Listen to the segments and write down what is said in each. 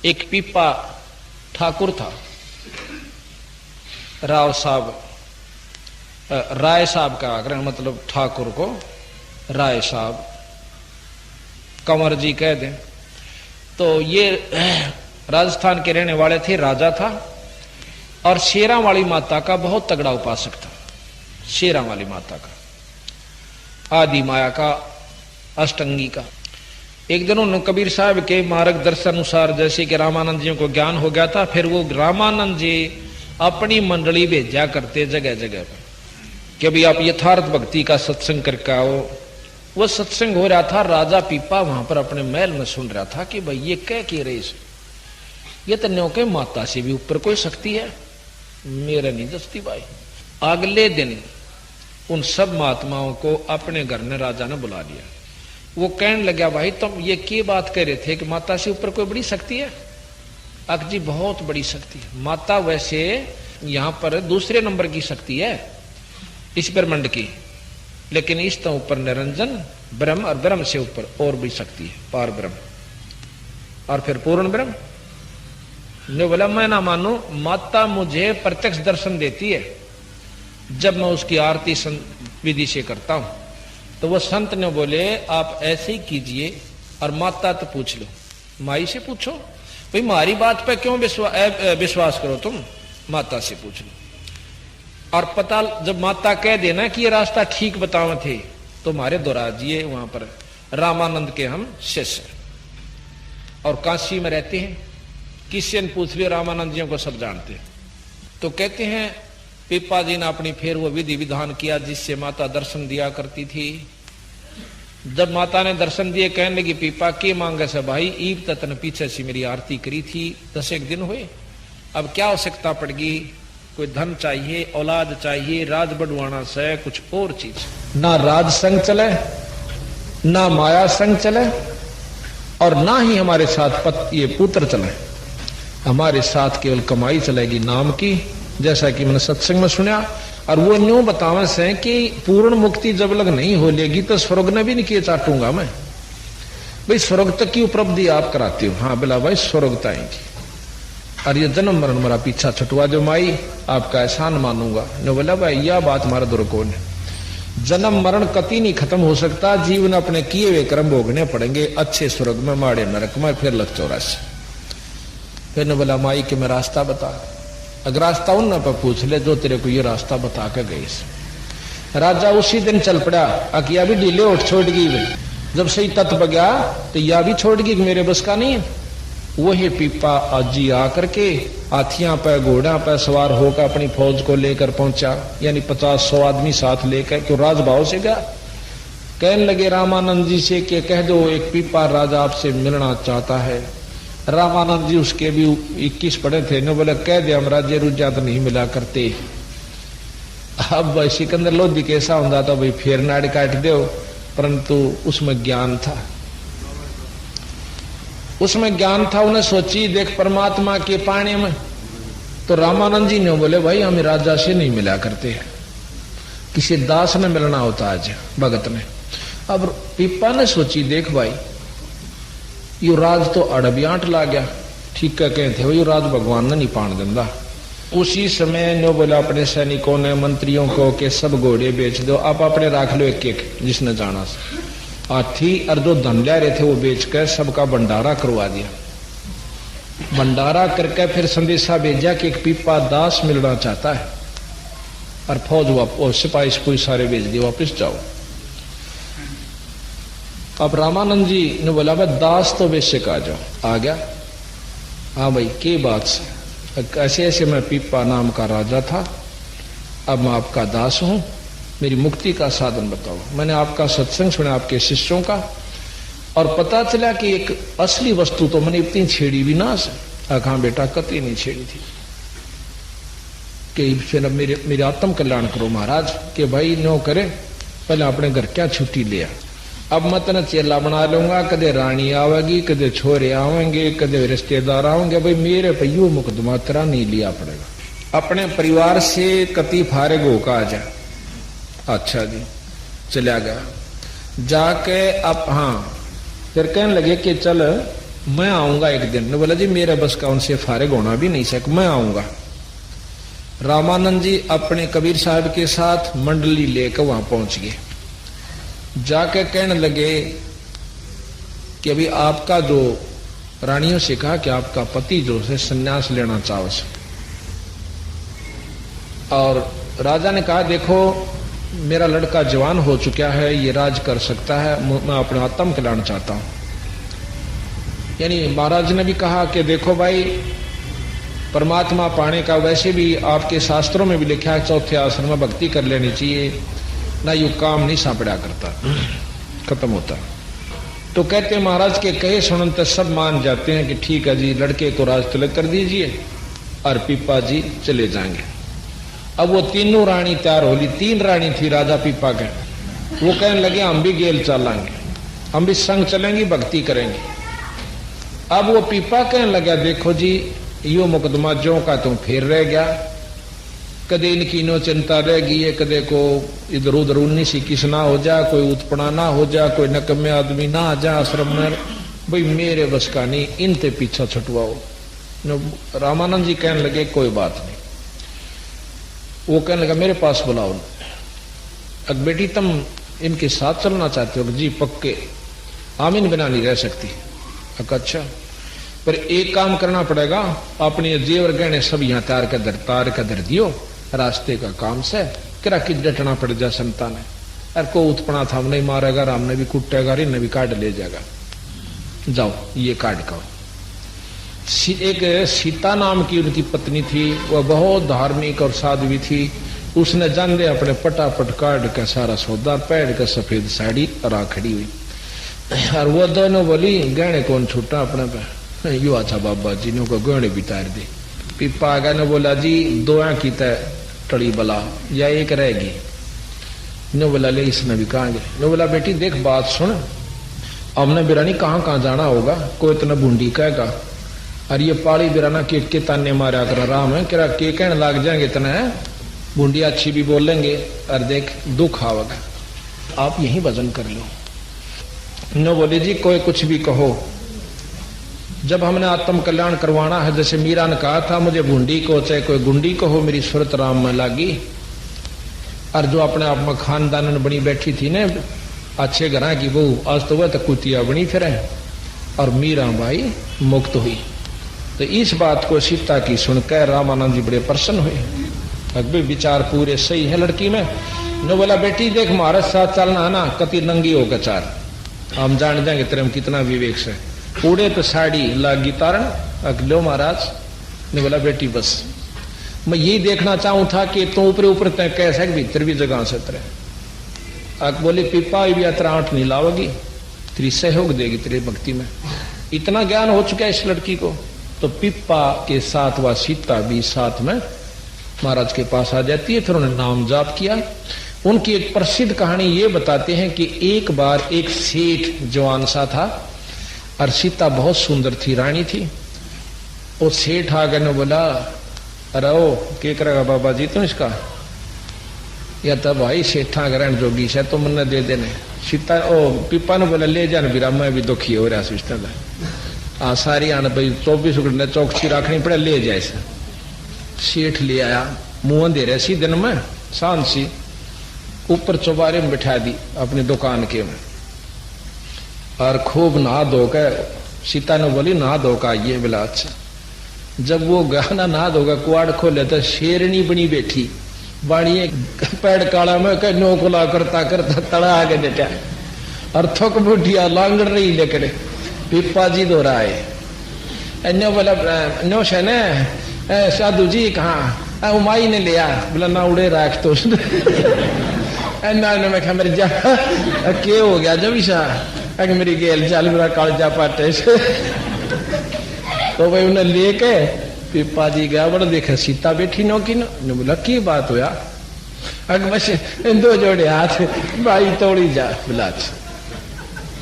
एक पीपा ठाकुर था, राव साहब, राय साहब का आग्रह, मतलब ठाकुर को राय साहब, कंवर जी कह दें। तो ये राजस्थान के रहने वाले थे, राजा था और शेरा वाली माता का बहुत तगड़ा उपासक था। शेरा वाली माता का, आदि माया का, अष्टंगी का। एक दिन उन्होंने कबीर साहब के मार्गदर्शन अनुसार, जैसे कि रामानंद जी को ज्ञान हो गया था, फिर वो रामानंद जी अपनी मंडली भेजा करते जगह जगह पर कि भाई आप यथार्थ भक्ति का सत्संग करके आओ। वो सत्संग हो रहा था, राजा पीपा वहां पर अपने महल में सुन रहा था कि भाई ये कह के रहे, ये तो न्यों के माता से भी ऊपर कोई शक्ति है, मेरा नहीं दस्ती भाई। अगले दिन उन सब महात्माओं को अपने घर में राजा ने बुला लिया। वो कहने लगा, भाई तुम ये क्या बात कह रहे थे कि माता से ऊपर कोई बड़ी शक्ति है? अक जी बहुत बड़ी शक्ति है। माता वैसे यहां पर दूसरे नंबर की शक्ति है इस ब्रह्मांड की, लेकिन इस तो ऊपर निरंजन ब्रह्म और ब्रह्म से ऊपर और भी शक्ति है, पार ब्रह्म और फिर पूर्ण ब्रह्म। ने बोला मैं ना मानू, माता मुझे प्रत्यक्ष दर्शन देती है जब मैं उसकी आरती विधि से करता हूं। तो वो संत ने बोले आप ऐसे ही कीजिए और माता तो पूछ लो, माई से पूछो, भाई हमारी बात पे क्यों विश्वास करो तुम, माता से पूछ लो। और पता जब माता कह देना कि ये रास्ता ठीक बताओ थे, तो हमारे दोराजिए वहां पर रामानंद के हम शिष्य और काशी में रहते हैं, किसी ने पूछ लिया, रामानंद जी को सब जानते हैं। तो कहते हैं पीपा जी ने अपनी फिर वो विधि विधान किया जिससे माता दर्शन दिया करती थी। जब माता ने दर्शन दिए, कहने लगी पीपा के मांगे से भाई, ईब ततन पीछे से मेरी आरती करी थी, 10 एक दिन हुए, अब क्या आवश्यकता पड़गी? कोई धन चाहिए, औलाद चाहिए, राज बढ़वाना से कुछ और चीज। ना राज संग चले, ना माया संग चले, और ना ही हमारे साथ ये पुत्र चले। हमारे साथ केवल कमाई चलेगी नाम की, जैसा कि मैंने सत्संग में सुना। और वो न्यों बतावे से कि पूर्ण मुक्ति जब लग नहीं हो लेगी तो स्वर्ग ने भी नहीं किए चाटूंगा मैं। भाई स्वर्ग तक की उपलब्धि आप कराती हो? हाँ बिला भाई स्वर्ग तक आएंगी, और ये जन्म मरण मेरा पीछा छुटवा जो माई, आपका एहसान मानूंगा। ने बोला भाई यह बात हमारा दुर्गोण है, जन्म मरण कति नहीं खत्म हो सकता, जीवन अपने किए हुए कर्म भोगने पड़ेंगे, अच्छे स्वर्ग में माड़े नरक में, फिर लग 84। फिर ने बोला माई कि मैं रास्ता बता, अगर रास्ता उन पर पूछ ले जो तेरे को ये रास्ता बता के गई। राजा उसी दिन चल पड़ा, अकिया भी ढीले उठ छोड़ गई। जब सही तत्व गया तो यह भी छोड़ गई, मेरे बस का नहीं है। वही पीपा आजी आकर के हाथियां पे घोड़ा पे सवार होकर अपनी फौज को लेकर पहुंचा, यानी 50-100 आदमी साथ लेकर, तो राजभाव से गया। कहने लगे रामानंद जी से कि कह दो एक पीपा राजा आपसे मिलना चाहता है। रामानंद जी उसके भी 21 पढ़े थे, ने बोले कह दे हम राज्य रुझा तो नहीं मिला करते। अब भाई सिकंदर लोधी कैसा होता था भाई, फेर नाड़ काट दो, परंतु उसमें ज्ञान था, उसमें ज्ञान था। उन्हें सोची देख परमात्मा के पानी में, तो रामानंद जी ने बोले भाई हम राजा से नहीं मिला करते, किसी दास ने मिलना होता आज भगत ने। अब पीपा ने सोची देख भाई यो राज तो अड़बियाट ला गया, ठीक क्या कहते हो, यो राज भगवान ने नहीं पान देंदा। उसी समय ने बोला अपने सैनिकों ने मंत्रियों को कि सब घोड़े बेच दो, आप अपने रख लो एक एक जिसने जाना। हाथी और जो धन ले रहे थे वो बेचकर सबका भंडारा करवा दिया। भंडारा करके फिर संदेशा भेजा कि एक पीपा दास मिलना चाहता है, और फौज वापस सिपाही कोई सारे भेज दिए, वापिस जाओ। अब रामानंद जी ने बोला भाई दास तो बेशक आ जाओ, आ गया। हाँ भाई के बात से, ऐसे ऐसे मैं पीपा नाम का राजा था, अब मैं आपका दास हूं, मेरी मुक्ति का साधन बताओ। मैंने आपका सत्संग सुना आपके शिष्यों का, और पता चला कि एक असली वस्तु तो मैंने इतनी छेड़ी भी ना से। हाँ बेटा कतई नहीं छेड़ी थी, कि फिर मेरे आत्म कल्याण करो महाराज, कि भाई नो करे पहले अपने घर क्या छुट्टी लिया, अब मैं तेना चेला बना लूंगा, कदे रानी आवेगी, कदे छोरे आवेंगे, कदे रिश्तेदार आवेंगे, भाई मेरे पे यू मुकदमा तेरा नहीं लिया पड़ेगा, अपने परिवार से कति फारिग होकर आ जा। अच्छा जी चला गया जाके। अब हाँ फिर कहने लगे कि चल मैं आऊंगा एक दिन। ने बोला जी मेरा बस का उनसे फारिग होना भी नहीं सक, मैं आऊंगा। रामानंद जी अपने कबीर साहब के साथ मंडली लेकर वहां पहुंच गए। जाके कहने लगे कि अभी आपका जो रानियों से कहा कि आपका पति जो है संन्यास लेना चाहो से। और राजा ने कहा देखो मेरा लड़का जवान हो चुका है, ये राज कर सकता है, मैं अपना आत्म कल्याण चाहता हूं। यानी महाराज ने भी कहा कि देखो भाई परमात्मा पाने का वैसे भी आपके शास्त्रों में भी लिखा है चौथे आसन में भक्ति कर लेनी चाहिए, ना यू काम नहीं सापड़ा करता, खत्म होता। तो कहते महाराज के कहे सुनते सब मान जाते हैं कि ठीक है जी लड़के को राज तिलक कर दीजिए और पीपा जी चले जाएंगे। अब वो तीनों रानी तैयार होली, 3 रानी थी राजा पीपा के। वो कहने लगे हम भी गेल चलेंगे, हम भी संग चलेंगे, भक्ति करेंगे। अब वो पीपा कहने लगा देखो जी यो मुकदमा जो का तुम फिर रह गया, कदे इनकी नो चिंता रहेगी है, कदे को इधर उधर 19 21 ना हो जा, कोई उत्पना ना हो जा, कोई नकम्मे आदमी ना आ जा आश्रम में, भाई मेरे बस का नहीं, इनते पीछा छुटवाओ। रामानंद जी कहने लगे कोई बात नहीं। वो कहने लगा मेरे पास बुलाओ। अब बेटी तुम इनके साथ चलना चाहते हो? जी पक्के, हम इन बिना नहीं रह सकती। अच्छा पर एक काम करना पड़ेगा, अपने जेवर गहने सब यहाँ तार कर धर दियो, रास्ते का काम से किरा कि डटना पड़ जा संतान है। अरे को उत्पना था नहीं मारेगा, राम ने भी कुटेगा, रे ने भी काट ले जाएगा, जाओ ये काट का। एक सीता नाम की उनकी पत्नी थी, वह बहुत धार्मिक और साध्वी थी। उसने जान दे अपने पटापट काट का सारा सौदा पैर का सफेद साड़ी रा खड़ी हुई। और वो दोनों बोली गहने कौन छूटा अपने पे, यू अच्छा बाबा जी ने को गहने बितार दे। पीपा आगा ने बोला जी 2 की टड़ी बला या एक रहेगी। ने बोला ले इसने भी कहा गए। ने बोला बेटी देख बात सुन, हमने बिरानी कहाँ जाना होगा, कोई इतना बूंदी कहेगा और ये पाड़ी बिराना के ताने मारा कर राम है किरा के कहने लाग जाएंगे इतना है, बूंदी अच्छी भी बोलेंगे और देख दुख आवेगा, आप यही वजन कर लो। न बोले जी कोई कुछ भी कहो, जब हमने आत्म कल्याण करवाना है, जैसे मीरा ने कहा था मुझे बूंदी को चाहे कोई गुंडी को हो, मेरी सूरत राम में लागी। और जो अपने आप में खानदान में बनी बैठी थी ने अच्छे घर की बहू, आज तो वह तो कुतिया बनी फिरे और मीरा भाई मुक्त हुई। तो इस बात को सीता की सुनकर रामानंद जी बड़े प्रसन्न हुए। अकबर विचार पूरे सही है लड़की में। न बोला बेटी देख हमारे साथ चलना है ना, कति नंगी होकर चार, हम जान जाएंगे तेरे में कितना विवेक से। पूरे तो साड़ी लागी तारण अगलो महाराज ने बोला बेटी बस मैं यही देखना चाहूं था कि तू ऊपर ऊपर तय कैसे भीतर भी जगह से तेरे। अक बोली पीपा भी यात्रा आठ नहीं लाओगी, तेरी सहयोग देगी तेरे भक्ति में। इतना ज्ञान हो चुका है इस लड़की को। तो पिप्पा के साथ वह सीता भी साथ में महाराज के पास आ जाती है। फिर उन्होंने नाम जाप किया। उनकी एक प्रसिद्ध कहानी ये बताते हैं कि एक बार एक सेठ जवान सा था और सीता बहुत सुंदर थी, रानी थी। वो सेठ आ गए ने बोला अरे ओ क्या करेगा बाबा जी तुम इसका, या तब भाई सेठा ग्रहण जोगी से तो मन दे देने। सीता ओ पिप्पा ने बोला ले जान बीरा, मैं भी दुखी हो रहा सिस्टम है, सारी आने भाई 24 घंटे चौकसी रखनी पड़े, ले जाए। सेठ ले आया, मुंह दे रहे सी दिन में शांत सी, ऊपर चौबारे में बिठा दी अपनी दुकान के में और खूब नहा धोकर। सीता ने बोली नहा धोकर ये बोला अच्छा। जब वो गाना नहा धोकर कुआड़ खोले तो शेरनी बनी बैठी, बाणिए पैड़ काला में कह नोकुला करता करता तड़ा आगे डेटा और थक बुढ़िया लांगड़ रही लेकर पिप्पा जी दो रहा है। नो बोला नो शने साधु जी कहाँ, उमाई ने लिया बोला ना उड़े राख तो ना मैं कहा मेरे जा के हो गया जब ईशा अगर मेरी गेल चाल मेरा कालजा पाटे तो भाई उन्हें लेके पिप्पा जी गया, बड़ा देखा सीता बैठी नो की नो बोला की बात हुआ, अगर बस 2 जोड़े हाथ भाई तोड़ी जा बोला।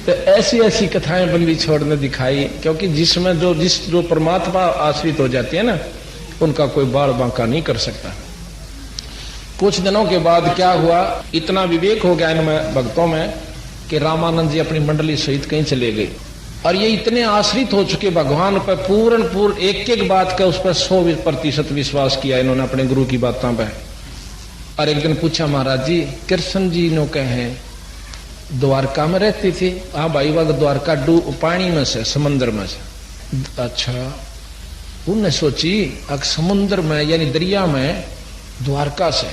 तो ऐसी ऐसी कथाएं बंदी छोड़ने दिखाई, क्योंकि जिसमें जो परमात्मा आश्रित हो जाती है ना, उनका कोई बाल बांका नहीं कर सकता। कुछ दिनों के बाद क्या हुआ, इतना विवेक हो गया इनमें भक्तों में कि रामानंद जी अपनी मंडली सहित कहीं चले गए। और ये इतने आश्रित हो चुके भगवान पर, पूर्ण एक एक बात का उस पर 100% विश्वास किया इन्होंने अपने गुरु की बातों पर। और एक दिन पूछा, महाराज जी कृष्ण जी नो कहे द्वारका में रहती थी? हाँ भाई, वह द्वारका पानी में से, समंदर में से। अच्छा, उनने सोची अगर समुद्र में यानी दरिया में द्वारका से,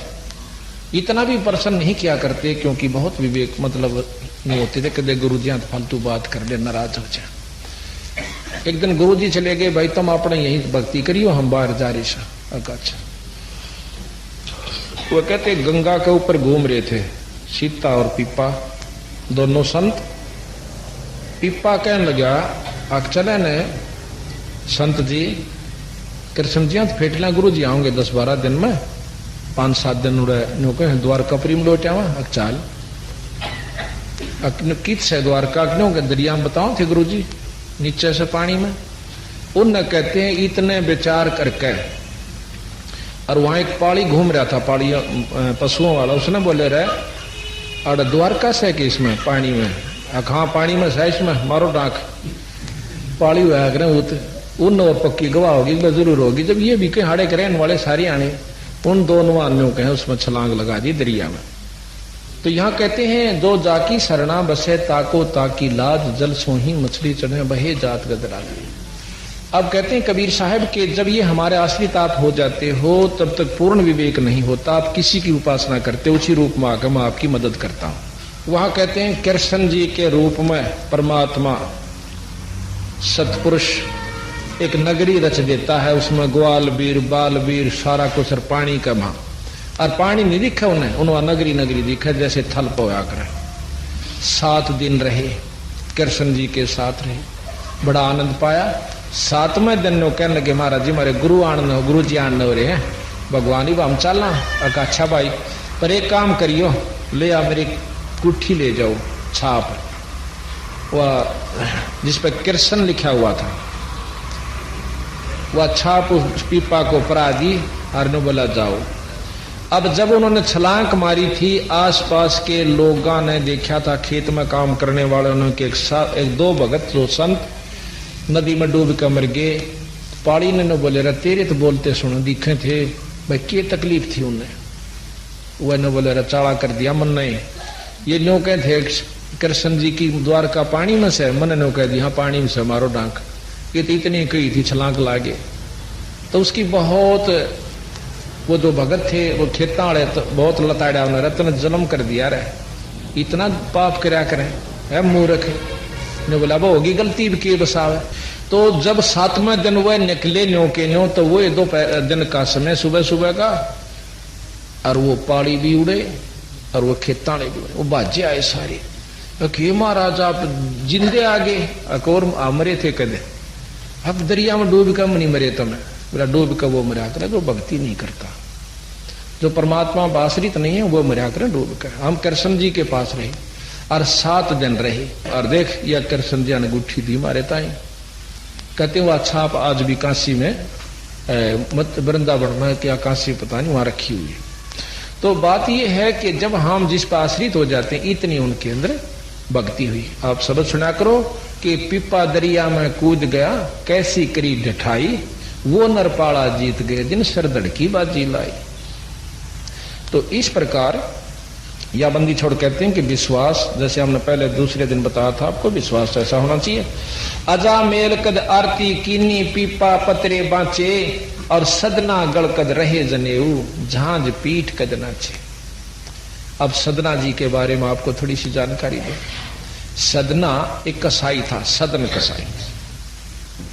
इतना भी प्रश्न नहीं किया करते क्योंकि बहुत विवेक मतलब नहीं होते थे, कदे गुरु जी फालतू बात कर ले, नाराज हो जाए। एक दिन गुरु जी चले गए, भाई तुम अपने यही भक्ति करियो, हम बाहर जा रहे सा। अच्छा, वो कहते गंगा के ऊपर घूम रहे थे सीता और पीपा, दोनों संत। पीपा कहने लगा, आग चले ने संत जी, कृष्ण जी तो फेटला गुरु जी आओगे 10-12 दिन में, 5-7 दिन उड़े द्वारका प्रीम लौट आवा। अक चाल कित से द्वारका क्यों के दरिया में बताओ थे गुरु जी, नीचे से पानी में। उन कहते हैं इतने विचार करके, और वहां एक पाड़ी घूम रहा था, पाड़ी पशुओं वाला, उसने बोले रहे और द्वारका से कि इसमें पानी में? हाँ पानी में से, इसमें मारो डाक पाड़ी हुआ करे उन और पक्की गवाह होगी, जरूर होगी। जब ये भी कहीं हाड़े करें वाले सारी आने, उन दोनों आदमियों कहे उसमें छलांग लगा दी दरिया में। तो यहाँ कहते हैं, दो जाकी सरना बसे ताको ताकी लाज, जल सोही मछली चढ़े बहे जात गदरा। अब कहते हैं कबीर साहब के जब ये हमारे आश्रित आप हो जाते हो, तब तक पूर्ण विवेक नहीं होता, आप किसी की उपासना करते, उसी रूप में आकर मैं आपकी मदद करता हूं। वहां कहते हैं कृष्ण जी के रूप में परमात्मा सतपुरुष एक नगरी रच देता है, उसमें ग्वाल बीर बाल बीर सारा कुछ, और पानी का मां, और पानी नहीं दिखा उन्हें नगरी नगरी दिखा जैसे थल पोया कर। 7 दिन रहे कृष्ण जी के साथ रहे, बड़ा आनंद पाया। 7वें दिन नो कहने लगे, महाराज जी हमारे गुरु जी आने हो रहे हैं, भगवान ही हम चलना। अच्छा भाई, पर एक काम करियो, ले आ मेरी कुट्ठी ले जाओ, छाप वह जिस पर कृष्ण लिखा हुआ था, वह छाप उस पीपा को परा दी और ने बोला जाओ। अब जब उन्होंने छलांग मारी थी, आसपास के लोगों ने देखा था, खेत में काम करने वालों ने कि एक 2 भगत जो संत नदी में डूब कर मर गए। पाड़ी ने बोले रहा, तेरे तो बोलते सुनो दिखे थे भाई, क्या तकलीफ थी उन्हें? वह ने बोले रहा, चाड़ा कर दिया मन ने। ये न्यों कहे थे कृष्ण जी की द्वारका पानी में से, मन ने कह दिया पानी में से मारो डांक। ये तो इतनी कही थी छलांग लागे। तो उसकी बहुत, वो जो भगत थे वो खेता वाले तो बहुत लताड़ा उन्हें रत्न जन्म कर दिया रहे, इतना पाप करया करें है मूर्ख ने बोला वो होगी गलती भी की बसावे। तो जब 7वें दिन वह निकले न्यों के न्यों, तो वो 2 दिन का समय सुबह सुबह का, और वो पाड़ी भी उड़े और वो खेता वाले भी उड़े, वो बाजे आए सारे कि महाराज आप जिंदे आगे और मरे थे कदे, अब दरिया में डूब कर नहीं मरे तुम्हें? बोला डूब कर वो मरा करे जो भक्ति नहीं करता, जो परमात्मा बासरित नहीं है वो मरा करे डूब कर। हम कृष्ण जी के पास रहे और 7 दिन रहे, और देख यह कृष्ण जी ने गुट्ठी दी मारे ताई। कहते हुआ छाप आज भी काशी में वृंदावन में क्या काशी पता नहीं वहां रखी हुई है। तो बात यह है कि जब हम जिस पर आश्रित हो जाते हैं, इतनी उनके अंदर भक्ति हुई। आप शब्द सुना करो कि पिपा दरिया में कूद गया, कैसी करी ढठाई, वो नरपाड़ा जीत गए, दिन सरदड़ की बाजी लाई। तो इस प्रकार या बंदी छोड़ कहते हैं कि विश्वास, जैसे हमने पहले दूसरे दिन बताया था आपको, विश्वास ऐसा होना चाहिए। अजा मेल कद आरती कीनी, पीपा पतरे बांचे, और सदना गड़कद रहे जनेऊ, झांझ पीठ कद नाचे। अब सदना जी के बारे में आपको थोड़ी सी जानकारी दे। सदना एक कसाई था, सदन कसाई।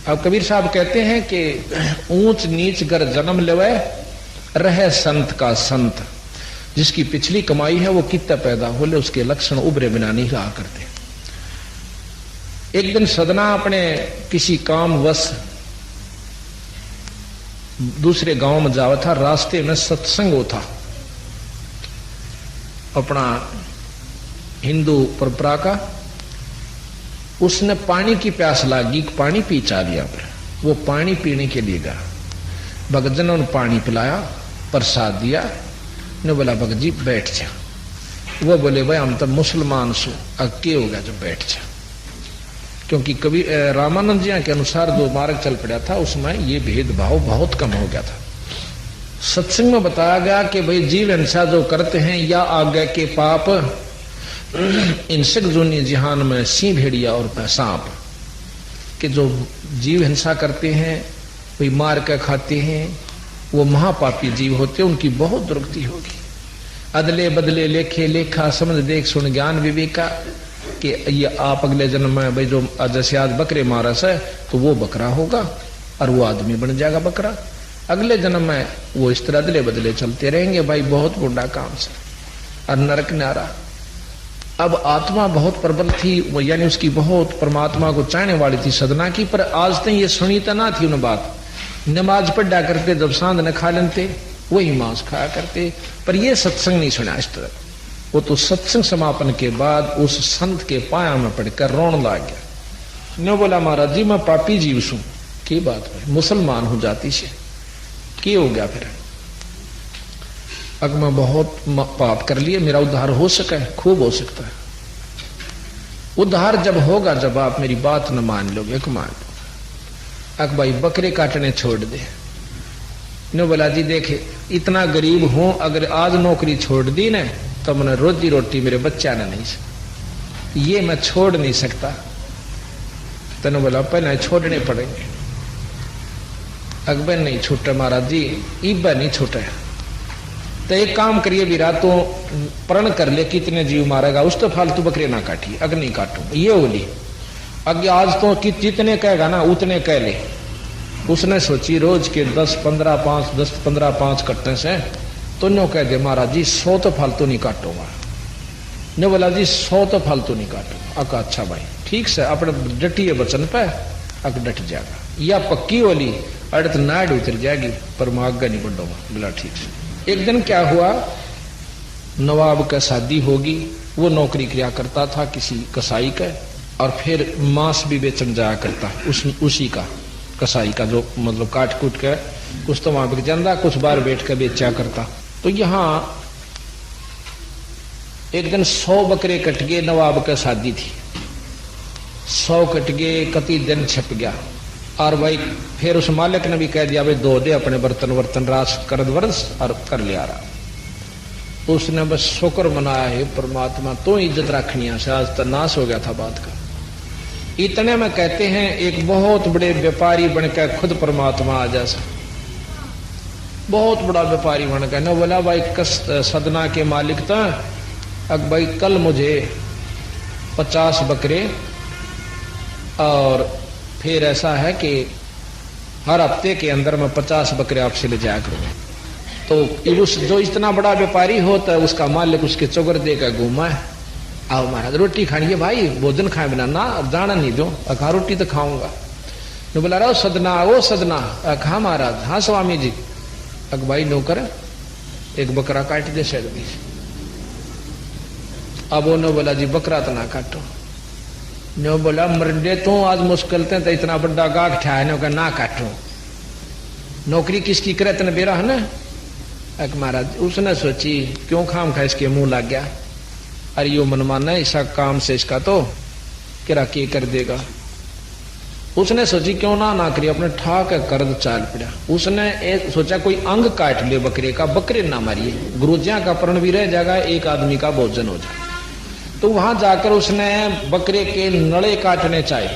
अब कबीर साहब कहते हैं कि ऊंच नीच कर जन्म लेवे, रहे संत का संत, जिसकी पिछली कमाई है वो कितना पैदा हो ले, उसके लक्षण उभरे बिना नहीं रहा करते। एक दिन सदना अपने किसी काम वश दूसरे गांव में जावा था, रास्ते में सत्संग हो था अपना हिंदू परंपरा का। उसने पानी की प्यास लगी, पानी पी चा दिया, पर वो पानी पीने के लिए गया। भगत जी ने उन्हें पानी पिलाया, प्रसाद दिया, ने बोला भगत जी बैठ जा। वो बोले भाई हम तो मुसलमान सो, अब क्या होगा जो बैठ जा। क्योंकि कभी रामानंद जी के अनुसार जो मार्ग चल पड़ा था उसमें ये भेदभाव बहुत कम हो गया था। सत्संग में बताया गया कि भाई जीव हिंसा जो करते हैं या आगे के पाप इंसेक्ट जोनी जिहान में सिंह भेड़िया और सांप के जो जीव हिंसा करते हैं भाई मार कर खाते हैं वो महापापी जीव होते हैं, उनकी बहुत दुर्गति होगी। अदले बदले लेखे लेखा समझ देख सुन ज्ञान विवेका कि ये आप अगले जन्म में भाई जो जैसे आज बकरे मारस है तो वो बकरा होगा और वो आदमी बन जाएगा बकरा। अगले जन्म में वो इस तरह अदले बदले चलते रहेंगे भाई, बहुत बुरा काम से और नरक न्यारा। अब आत्मा बहुत प्रबल थी, वो यानी उसकी बहुत परमात्मा को चाहने वाली थी सदना की, पर आज तक ये सुनी तो ना थी उन बात। नमाज पढ़ा करते, जब सांध न खा लेते वही मांस खाया करते, पर ये सत्संग नहीं सुना इस तरह। वो तो सत्संग समापन के बाद उस संत के पाया में पड़कर रोन लग गया। ने बोला महाराज जी मैं पापी जीव सू, की बात है मुसलमान हो जाती से की हो गया फिर? अगर मैं बहुत पाप कर लिए, मेरा उद्धार हो सका है? खूब हो सकता है। उद्धार जब होगा जब आप मेरी बात न मान लोगे, मान लो। अक भाई बकरे काटने छोड़ दे। ने बोला जी देखे इतना गरीब हूं, अगर आज नौकरी छोड़ दी न तो मैंने रोजी रोटी मेरे बच्चा ने नहीं, ये मैं छोड़ नहीं सकता। तेने बोला पहले छोड़ने पड़ेंगे। अकबर नहीं छूटे महाराज जी, इब्बा नहीं छूटे। तो एक काम करिए भी रात तो प्रण कर ले कितने जीव मारेगा, उस तो फालतू बकरे ना काटिए। अगर नहीं काटू ये बोली अगे आज तो कि जितने कहेगा ना उतने कह ले। उसने सोची रोज के 10-15 कटने से तो न्यों कह दे महाराज जी 100 तो फालतू नहीं काटूंगा। ने बोला जी 100 तो फालतू नहीं काटूंगा। अका अच्छा भाई ठीक से अपने डटिए वचन पे अक डट जाएगा, या पक्की वाली अड़त नाड़ उतर जाएगी पर मैं आगे नहीं बढ़ूंगा। बोला ठीक से। एक दिन क्या हुआ, नवाब का शादी होगी, वो नौकरी किया करता था किसी कसाई का, और फिर मांस भी बेचन जाया करता उसी का कसाई का, जो मतलब काट कूट कर कुछ तो वहां बिक जाता, कुछ बार बैठ कर बेचा करता। तो यहां एक दिन 100 बकरे कट गए, नवाब का शादी थी, 100 कट गए, कति दिन छप गया। और भाई फिर उस मालिक ने भी कह दिया भाई दो दे अपने बर्तन रास कर वर्ष और कर लिया रहा। उसने बस शुक्र मनाया है परमात्मा तो इज्जत रखनी से, आज तो नाश हो गया था बात का। इतने में कहते हैं एक बहुत बड़े व्यापारी बनकर खुद परमात्मा आ जैसा, बहुत बड़ा व्यापारी बनकर न बोला भाई सदना के मालिक तो अब भाई कल मुझे 50 बकरे, और फिर ऐसा है कि हर हफ्ते के अंदर मैं 50 बकरे आपसे ले जाया करूंगा। तो उस जो इतना बड़ा व्यापारी होता है उसका मालिक उसके चौगर देकर घूमा है, आओ महाराज रोटी खानी है भाई, भोजन खाए बिना ना जाना नहीं दो। अखा रोटी तो खाऊंगा। तो बोला रहा सदना वो सदना। हाँ महाराज, हाँ स्वामी जी। अक भाई नौकर एक बकरा काट दे शेर दी। अब वो बोला जी बकरा तो ना काटो। नो बोला मरडे तो आज मुश्किल तो इतना बड़ा गाग ठा है ना काटो, नौकरी किसकी करे तने बेरा है ना। एक महाराज उसने सोची क्यों खाम खा इसके मुंह लग गया, अरे यो मनमाना ऐसा काम से इसका तो किरा के कर देगा। उसने सोची क्यों ना करी, अपने ठाक कर्द चाल पड़ा। उसने सोचा कोई अंग काट ले बकरे का, बकरे ना मारिए, गुरुजिया का प्रण भी रह जाएगा, एक आदमी का भोजन हो जाए। तो वहां जाकर उसने बकरे के नड़े काटने चाहे,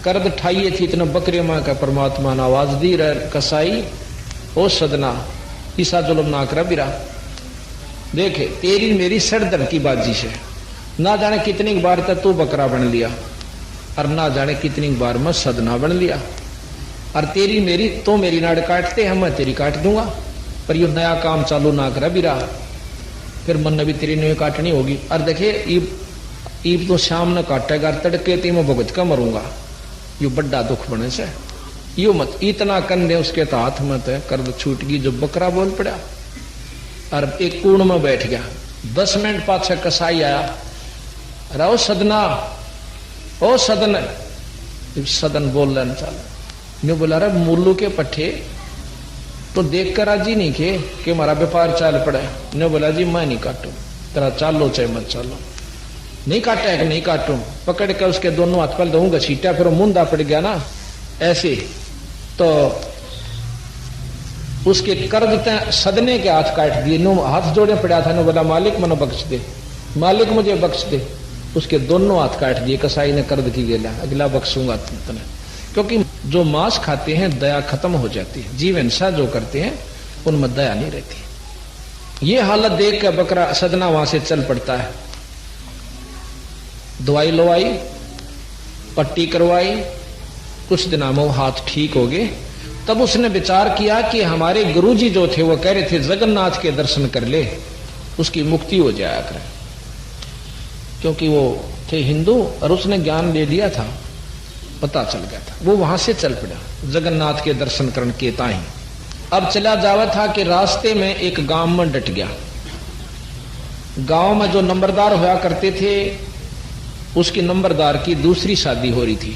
कर्द ठाइए थी इतने बकरे मां का परमात्मा ने आवाज दी रह कसाई ओ सदना ईसा जुलम ना कर बिरा, देखे तेरी मेरी सरदर्द की बाजी से ना जाने कितनी बार तक तू बकरा बन लिया और ना जाने कितनी बार मैं सदना बन लिया, और तेरी मेरी तो मेरी नाड़ काटते हैं मैं तेरी काट दूंगा, पर यो नया काम चालू ना कर बिरा, फिर मन ने भी तेरी नहीं काटनी होगी। और देखे ईब तो शाम न काटेगा, तड़के ते मैं भुगत का मरूंगा, यो बड़ा दुख बने से यो मत इतना कंधे उसके तो हाथ में तो कर्द छूट गई, जो बकरा बोल पड़ा और एक कूड़ में बैठ गया। 10 मिनट पाछे कसाई आया, रहो सदना ओ सदन, सदन बोल रहे चल ने बोला रहा मुल्लू के पट्टे तो देख कर राजी नहीं के कि हमारा व्यापार चाल पड़ा। ने बोला जी मैं नहीं काटू, तेरा चालो चाहे मत चालो। नहीं काटा है कि नहीं काटूं, पकड़ के उसके दोनों हाथ पहले दूंगा छीटा, फिर मुंदा पड़ गया ना ऐसे, तो उसके कर्ज सदने के हाथ काट दिए। नो हाथ जोड़े पड़ा था, नो बोला मालिक मनो बख्श दे, मालिक मुझे बख्श दे। उसके दोनों हाथ काट दिए, कसाई ने कर्ज की गेला, अगला बख्शूंगा तुमने। क्योंकि जो मांस खाते हैं दया खत्म हो जाती है, जीव हिंसा जो करते हैं उनमें दया नहीं रहती। ये हालत देख कर बकरा सदना वहां से चल पड़ता है। दवाई लवाई, पट्टी करवाई, कुछ दिनों में वो हाथ ठीक हो गए। तब उसने विचार किया कि हमारे गुरुजी जो थे वो कह रहे थे जगन्नाथ के दर्शन कर ले, उसकी मुक्ति हो जाया करे, क्योंकि वो थे हिंदू और उसने ज्ञान ले लिया था, पता चल गया था। वो वहां से चल पड़ा जगन्नाथ के दर्शन करने के ताई। अब चला जावा था कि रास्ते में एक गांव में डट गया। गांव में जो नंबरदार होया करते थे, उसकी नंबरदार की दूसरी शादी हो रही थी।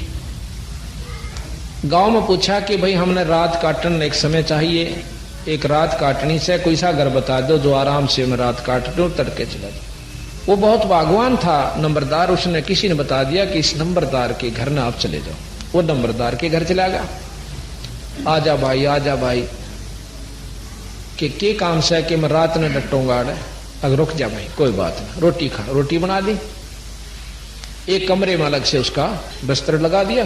गांव में पूछा कि भाई हमने रात काटने एक समय चाहिए, एक रात काटनी से कोई सा घर बता दो जो आराम से मैं रात काट दूं, तड़के चला जाऊं। वो बहुत भागवान था नंबरदार, उसने किसी ने बता दिया कि इस नंबरदार के घर में आप चले जाओ। वो नंबरदार के घर चला गया। आजा भाई आजा भाई, के काम से कि मैं रात में डटूंगा। अगर रुक जा भाई, कोई बात नहीं, रोटी खा। रोटी बना दी, एक कमरे में अलग से उसका बिस्तर लगा दिया।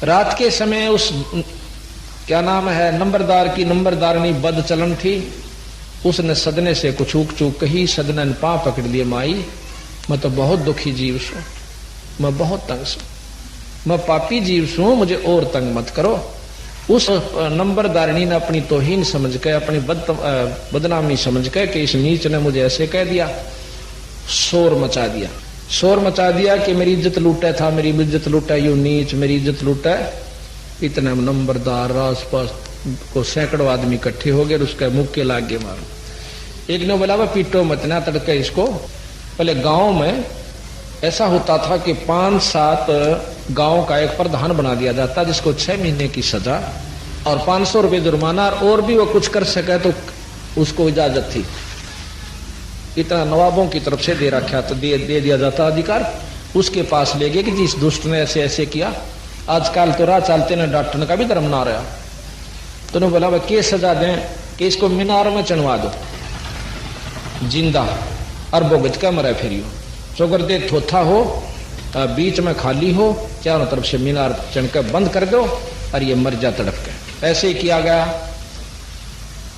रात के समय उस क्या नाम है नंबरदार की नंबरदारनी बद चलन थी, उसने सदने से कुछ ऊक चूक कही। सदने ने पांव पकड़ लिए, माई मैं तो बहुत दुखी जीव सू, मैं बहुत तंग सू, मैं पापी जीव सू, मुझे और तंग मत करो। उस नंबरदारिणी ने अपनी तौहीन समझ के, अपनी बदनामी समझ के कि इस नीच ने मुझे ऐसे कह दिया, शोर मचा दिया। शोर मचा दिया कि मेरी इज्जत लूटा था, मेरी इज्जत लूटा, यू नीच मेरी इज्जत लूटा। इतने नंबरदार आस पास को सैकड़ों आदमी इकट्ठे हो गए, उसके मुक्के लाग गए मारो। एक ने बोला वह पीटो मत ना तड़के इसको। पहले गांव में ऐसा होता था कि 5-7 गांव का एक प्रधान बना दिया जाता, जिसको 6 महीने की सजा और 500 रुपये जुर्माना, और भी वो कुछ कर सके तो उसको इजाजत थी। इतना नवाबों की तरफ से दे रखा तो दे दिया जाता अधिकार। उसके पास ले गए कि जिस दुष्ट ने ऐसे ऐसे किया, आजकल तो राह चलते ने डॉक्टर का भी धर्म ना रहा। तो उन्होंने बोला भाई के सजा दें कि इसको मीनार में चढ़वा दो जिंदा, और भुगत का मरे फिरियो। चौगर दे थोथा हो, बीच में खाली हो, चारों तरफ से मीनार चढ़ कर बंद कर दो और ये मर जा तड़प के। ऐसे ही किया गया।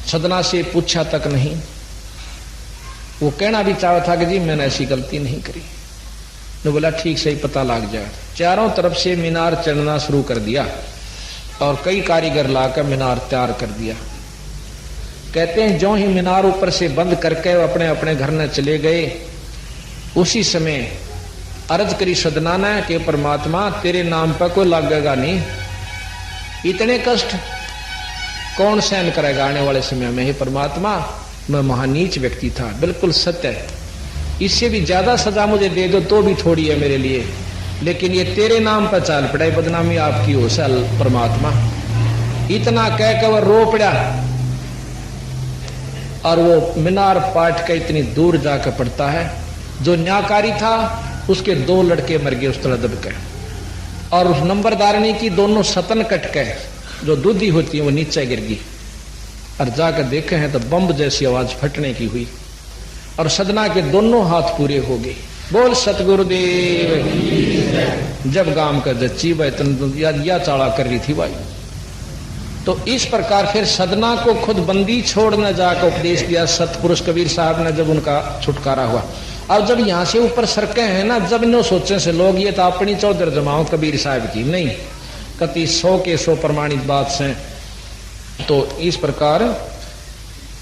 सदना से पूछा तक नहीं। वो कहना भी चाहता था कि जी मैंने ऐसी गलती नहीं करी। ने बोला ठीक से ही पता लग जाए। चारों तरफ से मीनार चढ़ना शुरू कर दिया और कई कारीगर लाकर मीनार तैयार कर दिया। कहते हैं जो ही मीनार ऊपर से बंद करके अपने अपने घर में चले गए, उसी समय अर्ज करी सदना ने कि परमात्मा तेरे नाम पर कोई लागेगा नहीं, इतने कष्ट कौन सहन करेगा आने वाले समय में। हे परमात्मा मैं महानीच व्यक्ति था, बिल्कुल सत्य है, इससे भी ज्यादा सजा मुझे दे दो तो भी थोड़ी है मेरे लिए, लेकिन ये तेरे नाम पर चाल पड़ा, बदनामी आपकी हो सल परमात्मा। इतना कह के वो रो पड़ा और वो मीनार पाट के इतनी दूर जाकर पड़ता है। जो न्याकारी था उसके 2 लड़के मर गए उस तरह दब के, और उस नंबरदारनी की दोनों सतन कट के जो दूधी होती है वो नीचे गिर गई। और जाकर देखे हैं तो बम जैसी आवाज फटने की हुई और सदना के दोनों हाथ पूरे हो गए। बोल सतगुरुदेव। जब गांव का जच्ची या चाड़ा कर रही थी भाई, तो इस प्रकार फिर सदना को खुद बंदी छोड़ने जाकर उपदेश दिया सतपुरुष कबीर साहब ने, जब उनका छुटकारा हुआ। और जब यहां से ऊपर सरके हैं ना, जब नो सोचे से लोग ये तो अपनी चौधर जमाओ कबीर साहब की नहीं, कति 100 के 100 प्रमाणित बात से। तो इस प्रकार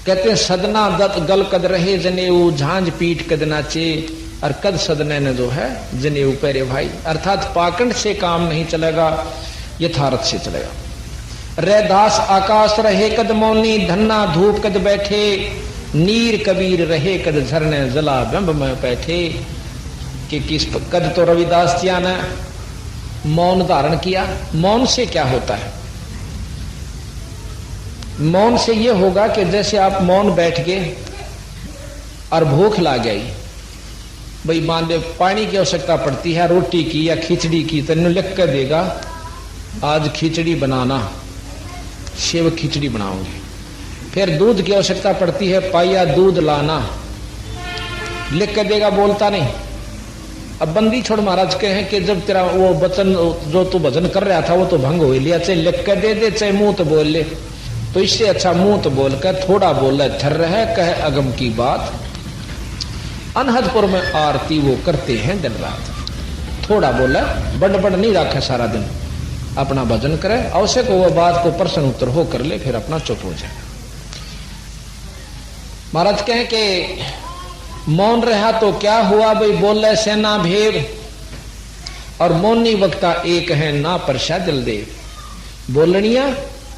कहते हैं सदना दत्त गल कद रहे जनेऊ, झांझ पीठ कद नाचे, और कद सदने ने जो है जनेऊ पहरे भाई। अर्थात पाखंड से काम नहीं चलेगा, यथार्थ से चलेगा। रैदास आकाश रहे कद मौनी, धन्ना धूप कद बैठे, नीर कबीर रहे कद झरने जला बिंब में बैठे। कि किस कद तो रविदास जी ने मौन धारण किया। मौन से क्या होता है? मौन से यह होगा कि जैसे आप मौन बैठ गए और भूख लग गई, भाई मान ले पानी की आवश्यकता पड़ती है, रोटी की या खिचड़ी की, तेन लिख कर देगा आज खिचड़ी बनाना, सेव खिचड़ी बनाओगे। फिर दूध की आवश्यकता पड़ती है, पाया दूध लाना, लिख कर देगा, बोलता नहीं। अब बंदी छोड़ महाराज के हैं कि जब तेरा वो वचन जो तू भजन कर रहा था वो तो भंग हो लिया, चाहे लिख कर दे दे चाहे मुंह तो बोल ले, तो इससे अच्छा मुंह तो बोल कर थोड़ा बोल ठर रहे, कहे अगम की बात। अनहदपुर में आरती वो करते हैं दिन रात, थोड़ा बोला बड़ बड़ नहीं रखे सारा दिन, अपना भजन करे, आवश्यक वो बात को प्रश्न उत्तर हो कर ले, फिर अपना चुप हो जाए। महाराज कहें कि मौन रहा तो क्या हुआ भाई, बोले सेना भेद, और मौनी वक्ता एक है ना परशा जलदेव। बोलनिया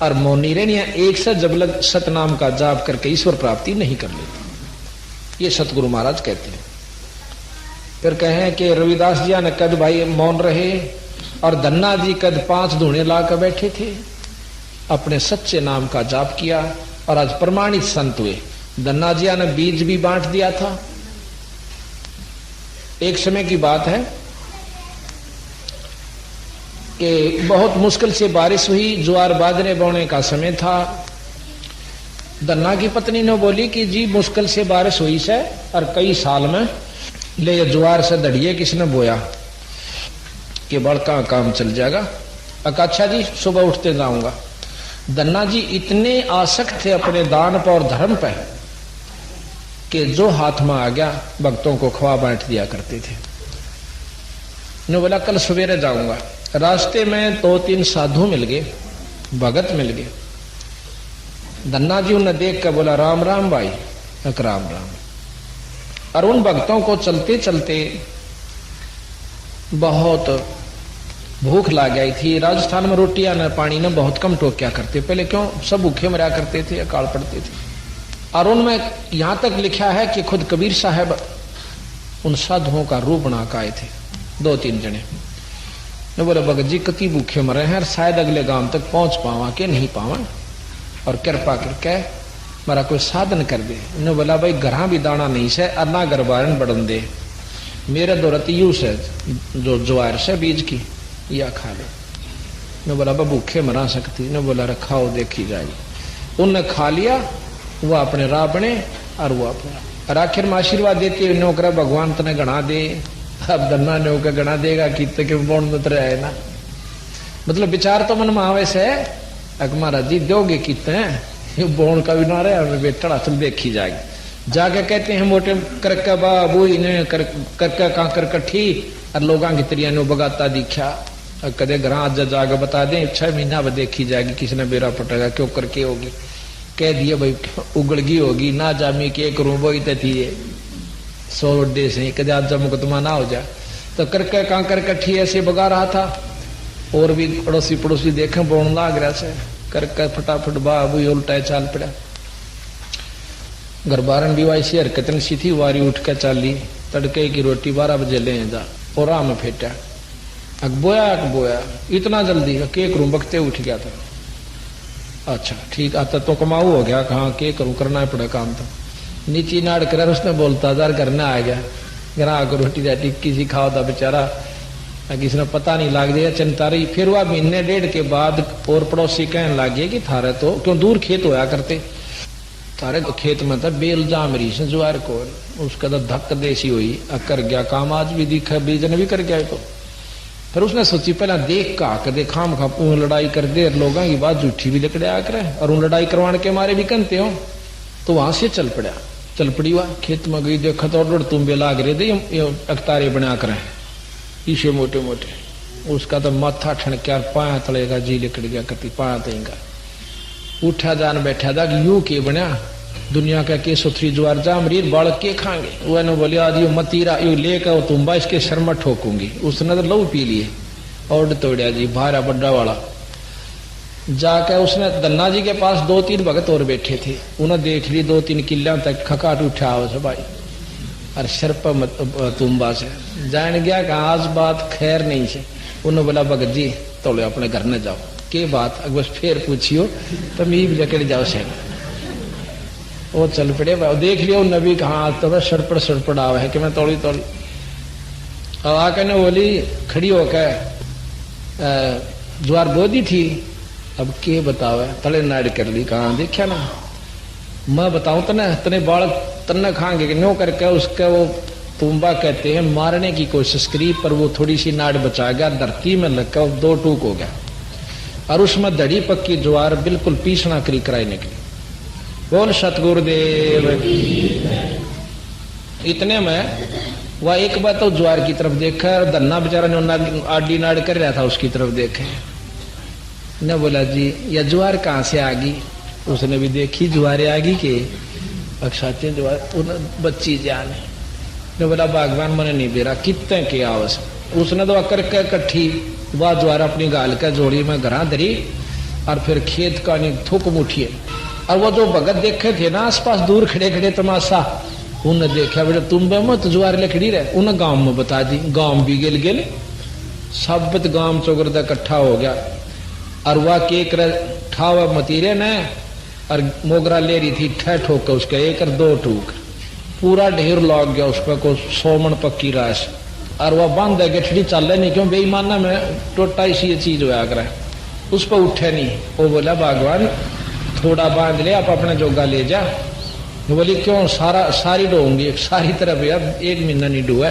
और मौनी रहनिया एक से जब लग सतनाम का जाप करके ईश्वर प्राप्ति नहीं कर लेती, ये सतगुरु महाराज कहते हैं। फिर कहें कि रविदास जी ने कद भाई मौन रहे, और धन्ना जी कद 5 धूणे ला कर बैठे थे, अपने सच्चे नाम का जाप किया और आज प्रमाणित संत हुए। धन्ना जी ने बीज भी बांट दिया था। एक समय की बात है कि बहुत मुश्किल से बारिश हुई, ज्वार बाजरे बोने का समय था। धन्ना की पत्नी ने बोली कि जी मुश्किल से बारिश हुई से, और कई साल में ले ज्वार से दड़िए किसने बोया कि बड़का काम चल जाएगा। अच्छा जी सुबह उठते जाऊंगा। धन्ना जी इतने आसक्त थे अपने दान पर और धर्म पर कि जो हाथ में आ गया भक्तों को खवा बांट दिया करते थे। ने बोला कल सवेरे जाऊंगा। रास्ते में 2-3 साधु मिल गए, भगत मिल गए। धन्ना जी उन्हें देख कर बोला राम राम भाई, राम राम। और उन भक्तों को चलते चलते बहुत भूख लग गई थी। राजस्थान में रोटियां न पानी न बहुत कम टोक्या करते, पहले क्यों सब भूखे मरा करते थे, अकाल पड़ते थे। और उनमें यहां तक लिखा है कि खुद कबीर साहब उन साधुओं का रूप बना के आए थे, 2-3 जने। ने बोले भगत जी कति भूखे मरे हैं, शायद अगले गांव तक पहुंच पावा के नहीं पावा, और कृपा करके मेरा कोई साधन कर दे। ने बोला भाई घरा भी दाना नहीं से, अन्ना गरबारन बढ़न दे, मेरे दौरत यू से जो ज्वार से बीज की या खा लो। ने बोला बा भूखे मरा सकती। ने बोला रखाओ देखी जाएगी। उनने खा लिया, वो अपने राह बने और वो अपना, और आखिर में आशीर्वाद देते हुए नौकरा भगवान तने गणा दे। अब धन्ना ने होकर गणा देगा कि के बोन में है ना, मतलब विचार तो मन में आवे से महाराज जी दोगे कितने बोन का भी ना रहे, बेटा चल देखी जाएगी। जाके कहते हैं मोटे करके बाबू इन्हें करके कांकर कट्ठी, और लोगों की तरिया बगाता दिखा। कदे घर आज जाके बता दें 6 महीना बाद देखी जाएगी, किसी ने बेरा पटेगा क्यों करके होगी। कह दिए भाई उगड़गी होगी ना जामी के करूं वो थी 100 देश है, कदे आज मुकदमा ना हो जाए। तो करके कांकर कट्ठी ऐसे बगा रहा था, और भी पड़ोसी पड़ोसी देखे बोन लाग रहा से, करके फटाफट बाबू उल्टा चाल पड़ा। गरबारन भी वैसी हरकतन सी थी, वारी उठ के चाली, तड़के की रोटी 12 बजे ले जा, और में फेटा बोया इतना जल्दी के करूं, बकते उठ गया था। अच्छा ठीक आता तो कमाऊ हो गया, कहाँ के करूं, करना पड़ा काम। तो नीची नाड़ कर उसने बोलता जार करना आ गया, ग्राहक को रोटी राटी किसी खाओ था बेचारा, किसी ने पता नहीं लाग दिया चिंता रही। फिर वह महीने 1.5 के बाद और पड़ोसी कहने लगे कि थारे तो क्यों दूर खेत होया करते, थारे तो खेत में था बेल जाम रही से ज्वार को, उसका तो धक्क देसी हुई, कर गया काम। आज भी दिखा बीजन भी कर गया। तो फिर उसने सोची पहला देख का देखा खा लड़ाई कर दे, लोगों की बात झूठी भी लकड़े आ करे, और उन लड़ाई करवाने के मारे भी कहते हो। तो वहां से चल पड़ी हुआ खेत में गई, देखा तो तुम्बे लाग रहे थे अखतारे बना कर इसे मोटे मोटे। उसका तो माथा ठनक्या, पाया तलेगा जी लिकड़ गया, कति पाया तेगा। उठा जान बैठा था कि यू के बना दुनिया का के सुथरी ज्वार जामरीर बाल के खाएंगे। वह ने बोले आज यू मतीरा यू लेकर तुम्बा इसके शर्मा ठोकूंगी। उसने तो लहू पी लिए और तोड़िया जी भारा बड्डा वाला। जाकर उसने धन्ना जी के पास 2-3 भगत और बैठे थे, उन्हें देख ली 2-3 किल्ला तक खकाट उठा हो भाई, और शर्प तुम्बा से जान गया कि आज बात खैर नहीं से। उन्होंने बोला भगत जी तोड़े अपने घर न जाओ, के बात अगर फिर पूछियो तो मी भी जकड़ जाओ से। वो चल पड़े, देख लियो नबी कहाँ तो सड़पड़ आवा है कि मैं तोड़ी और आकर ने बोली खड़ी होकर ज्वार बोधी थी। अब के बतावे तले नाड़ कर ली, कहाँ देखा ना मैं बताऊं तने बाल तन्ने खाएंगे कि नो करके उसका वो तुम्बा कहते हैं मारने की कोशिश करी, पर वो थोड़ी सी नाड़ बचा गया, धरती में लगकर 2 टूक हो गया और उसमें दड़ी पक्की ज्वार बिल्कुल पीसना करी कराई निकली। बोल सतगुरुदेव। इतने में वह एक बार तो ज्वार की तरफ देखा, धन्ना बेचारा ने आडी नाड़ कर रहा था उसकी तरफ देखे न, बोला जी यह ज्वार कहाँ से आ गई? उसने भी देखी ज्वारे आ गई के अक्षाते ज्वार बच्ची जाने ने बोला भगवान मैंने नहीं बेरा कितने के आवस। उसने तो करके कट्ठी वह ज्वार अपनी गाल का जोड़ी में घरा धरी और फिर खेत का नहीं थूक मुठिए। और वो जो भगत देखे थे ना आसपास दूर खड़े खड़े तमाशा, उन्हें देखा बेटा तुम मत ज्वार ले खड़ी रहे, उन्हें गांव में बता दी। गांव भी गेल गेल सब गांव चौगरदा इकट्ठा हो गया और वह केक ठावा मतीरे ने और मोगरा ले रही थी ठह ठोक उसका 1 और 2 टूक पूरा ढेर लग गया उस पर को 100 मन पक्की राश। और वह बंद है गठड़ी चल रही नहीं, क्यों बेईमाना में टोटा इसी चीज हुआ कर उस पर उठे नहीं। वो बोला भगवान थोड़ा बांध ले आप अपने जोगा ले जा। बोली क्यों सारी डोंगी सारी तरफ यार 1 महीना नहीं डुआ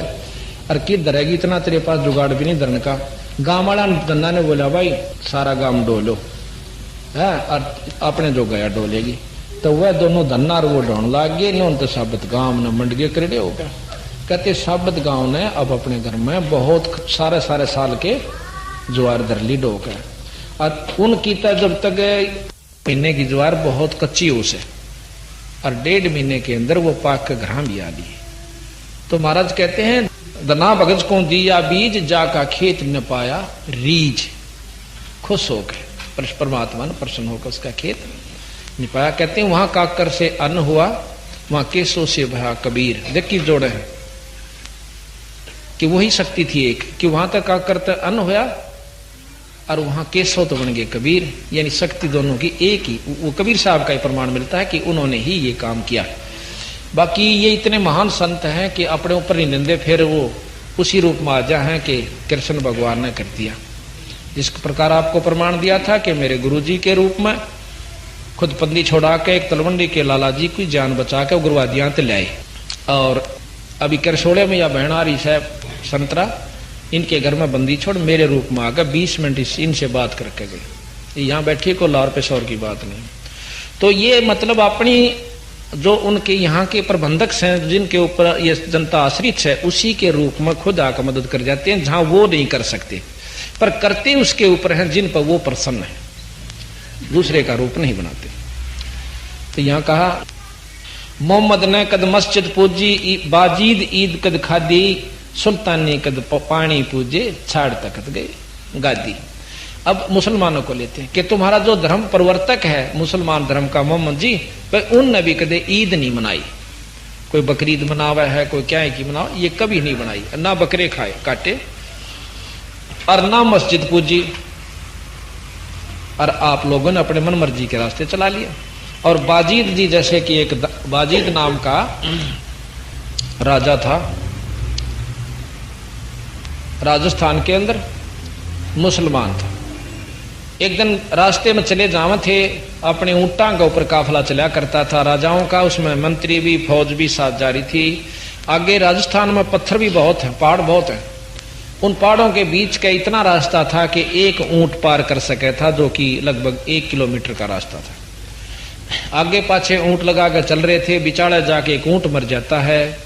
और किधर धरेगी इतना तेरे पास जुगाड़ भी नहीं धरने का। गांव वाला धन्ना ने बोला भाई सारा गांव डोलो है और अपने जो गया डोलेगी। तो वह दोनों धन्ना और वो ढोन लाग गए न, तो साबत गांव ने मंड गए करड़े हो गए। कहते साबत गांव ने अब अपने घर में बहुत सारे साल के ज्वार धर ली डो के और उनकी तक जब तक महीने की ज्वार बहुत कच्ची हो से और 1.5 महीने के अंदर वो पाक के घर भी आ ली। तो महाराज कहते हैं दना भगत को दिया बीज जाका खेत न पाया रीज, खुश हो गए परमात्मा ने प्रसन्न होकर उसका खेत नहीं पाया। कहते हैं वहां काकर से अन्न हुआ वहां केसों से भया कबीर। देखिए जोड़े हैं कि वही शक्ति थी एक कि वहां तक काकर तक अन्न हुआ और वहां केसो तो बन गए कबीर, यानी शक्ति दोनों की एक ही। वो कबीर साहब का ही प्रमाण मिलता है कि उन्होंने ही ये काम किया। बाकी ये इतने महान संत हैं कि अपने ऊपर नहीं निंदे, फिर वो उसी रूप में आ जा है कि कृष्ण भगवान ने कर दिया। जिस प्रकार आपको प्रमाण दिया था कि मेरे गुरुजी के रूप में खुद बंदी छोड़ा के एक तलवंडी के लाला जी की जान बचा के उग्रवादियां ते लाए। और अभी करसोड़े में या बहन आ रही साहब संतरा इनके घर में बंदी छोड़ मेरे रूप में आकर 20 मिनट इनसे बात करके गए। यहाँ बैठिए को लार पेशौर की बात नहीं। तो ये मतलब अपनी जो उनके यहाँ के प्रबंधक हैं जिनके ऊपर ये जनता आश्रित है उसी के रूप में खुद आकर मदद कर जाते हैं जहां वो नहीं कर सकते, पर करते उसके ऊपर हैं जिन पर वो प्रसन्न है, दूसरे का रूप नहीं बनाते। तो यहाँ कहा मोहम्मद ने कद मस्जिद पूजी बाजीद ईद कद खादी सुल्तान ने कद पानी पूजे छाड़ तकत गए गादी। अब मुसलमानों को लेते हैं कि तुम्हारा जो धर्म प्रवर्तक है मुसलमान धर्म का मोहम्मद जी, भाई उन नबी कदे ईद नहीं मनाई, कोई बकरीद मनावा है कोई क्या है कि मनावा, ये कभी नहीं बनाई, ना बकरे खाए काटे और ना मस्जिद पूजी। और आप लोगों ने अपने मन मर्जी के रास्ते चला लिया। और बाजीद जी जैसे कि एक बाजीद नाम का राजा था राजस्थान के अंदर, मुसलमान था। एक दिन रास्ते में चले जावे थे, अपने ऊंटा के ऊपर काफिला चला करता था राजाओं का, उसमें मंत्री भी फौज भी साथ जा रही थी। आगे राजस्थान में पत्थर भी बहुत है, पहाड़ बहुत है। उन पहाड़ों के बीच का इतना रास्ता था कि एक ऊंट पार कर सके था, जो कि लगभग 1 किलोमीटर का रास्ता था। आगे पाछे ऊंट लगा कर चल रहे थे, बिचाड़ा जाके एक ऊंट मर जाता है,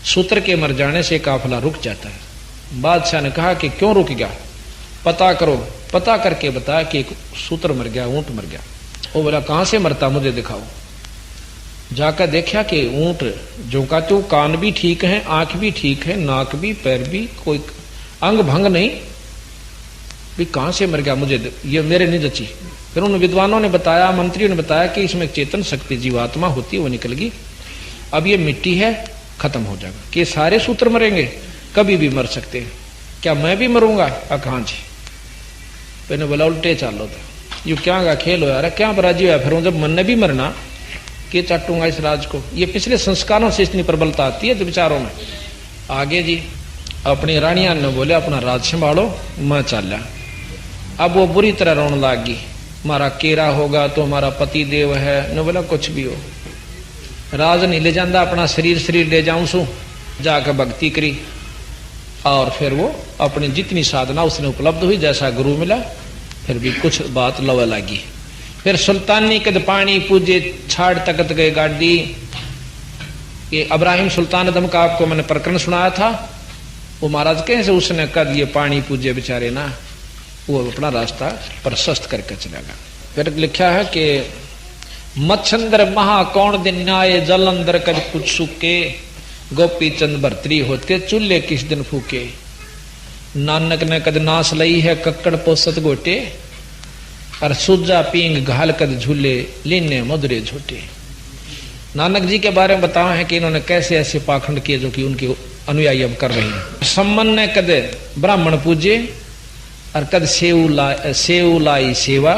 सूत्र के मर जाने से काफिला रुक जाता है। बादशाह ने कहा कि क्यों रुक गया, पता करो। पता करके बताया कि एक सूत्र मर गया, ऊंट मर गया। वो बोला कहां से मरता मुझे दिखाओ। जाकर देखा कि ऊंट जो का तो कान भी ठीक है, आंख भी ठीक है, नाक भी, पैर भी, कोई अंग भंग नहीं, भी कहां से मर गया मुझे ये मेरे नहीं जची। फिर उन विद्वानों ने बताया, मंत्रियों ने बताया कि इसमें चेतन शक्ति जीवात्मा होती है, वो निकल गई। अब ये मिट्टी है, खत्म हो जाएगा। कि सारे सूत्र मरेंगे, कभी भी मर सकते हैं, क्या मैं भी मरूंगा? कहां जी। मैंने बोला उल्टे चालो था, यू क्या का खेल हो यार, क्या पराजी हुआ। फिर जब मन ने भी मरना कि चाटूंगा इस राज को। ये पिछले संस्कारों से इतनी प्रबलता आती है तो विचारों में। आगे जी अपनी रानिया ने बोले अपना राज संभालो, मैं चला। अब वो बुरी तरह रोने लगी, मारा केरा होगा तो हमारा पति देव है। ने बोला कुछ भी हो, राज नहीं ले जाता, अपना शरीर ले जाऊं सू। जाकर भक्ति करी और फिर वो अपनी जितनी साधना उसने उपलब्ध हुई, जैसा गुरु मिला, फिर भी कुछ बात लवा लगी। फिर सुल्तानी कद पानी पूजे छाड़ तकत गए गाड़ी। ये इब्राहिम सुल्तान अदम का आपको मैंने प्रकरण सुनाया था। वो महाराज कैसे उसने कद ये पानी पूजे बेचारे ना, वो अपना रास्ता प्रशस्त करके चला गया। फिर लिखा है कि मच्छंदर महा कौन दिन न्याय, जल अंदर कद कुछ सूके, गोपी चंद भरतरी होते चूल्हे किस दिन फूके। नानक ने कद नास लई है कक्कड़ पोसत गोटे, और सुजा पींग घाल कद झूले, लीने मधुरे झूठे। नानक जी के बारे में बताया है कि इन्होंने कैसे ऐसे पाखंड किए जो कि उनके अनुयायी अब कर रहे हैं। सम्मन ने कद ब्राह्मण पूजे, और कद सेऊ लाई सेवा,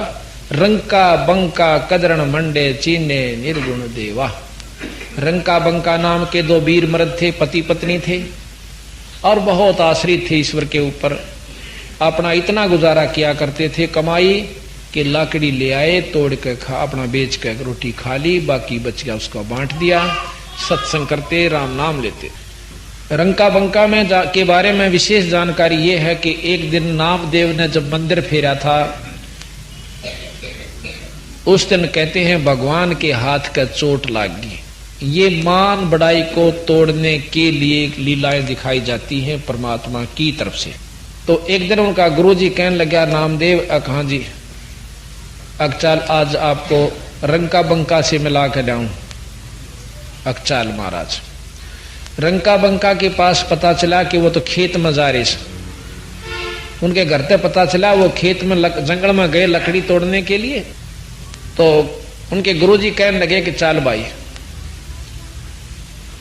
रंका बंका कदरण मंडे चीने निर्गुण देवा। रंका बंका नाम के दो वीर मर्द थे, पति पत्नी थे, और बहुत आश्रित थे ईश्वर के ऊपर। अपना इतना गुजारा किया करते थे कमाई कि लाकड़ी ले आए, तोड़ के खा, अपना बेच के रोटी खा ली, बाकी बच गया उसको बांट दिया। सत्संग करते, राम नाम लेते। रंका बंका में के बारे में विशेष जानकारी ये है कि एक दिन नामदेव ने जब मंदिर फेरा था, उस दिन कहते हैं भगवान के हाथ का चोट लग गई। ये मान बड़ाई को तोड़ने के लिए लीलाएं दिखाई जाती हैं परमात्मा की तरफ से। तो एक दिन उनका गुरुजी कहने लगा, नामदेव हाँ जी, अकचाल आज आपको रंका बंका से मिला कर लाऊं। अकचाल महाराज रंका बंका के पास पता चला कि वो तो खेत में जा रहे थे। उनके घर से पता चला वो खेत में जंगल में गए लकड़ी तोड़ने के लिए। तो उनके गुरुजी कहने लगे कि चाल भाई,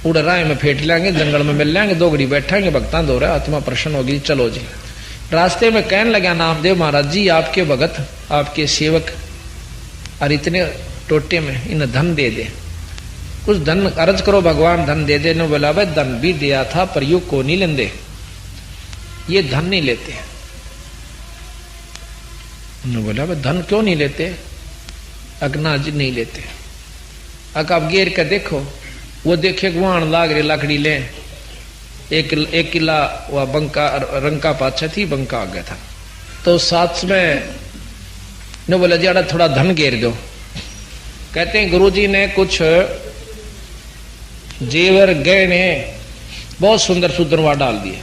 उड़ राय में फेंट लेंगे, जंगल में मिल लेंगे, दो घड़ी बैठेंगे, भक्ता दो रहा, आत्मा प्रसन्न होगी, चलो जी। रास्ते में कहने लगा नामदेव महाराज जी, आपके भगत, आपके सेवक, और इतने टोटे में इन धन दे दे, कुछ धन अर्ज करो, भगवान धन दे दे। ने बोला भाई धन भी दिया था पर यू को नहीं लेंदे, ये धन नहीं लेते। ने बोला भाई धन क्यों नहीं लेते? अगना जी नहीं लेते। अक आप गेर के देखो, वो देखे गुआन लाग रहे लकड़ी ले, एक किला वह बंका रंका पाछा थी, बंका आ गया था। तो साथ में ने बोला जी थोड़ा धन घेर दो। कहते हैं गुरुजी ने कुछ जेवर गहने बहुत सुंदर सुंदर वहां डाल दिए,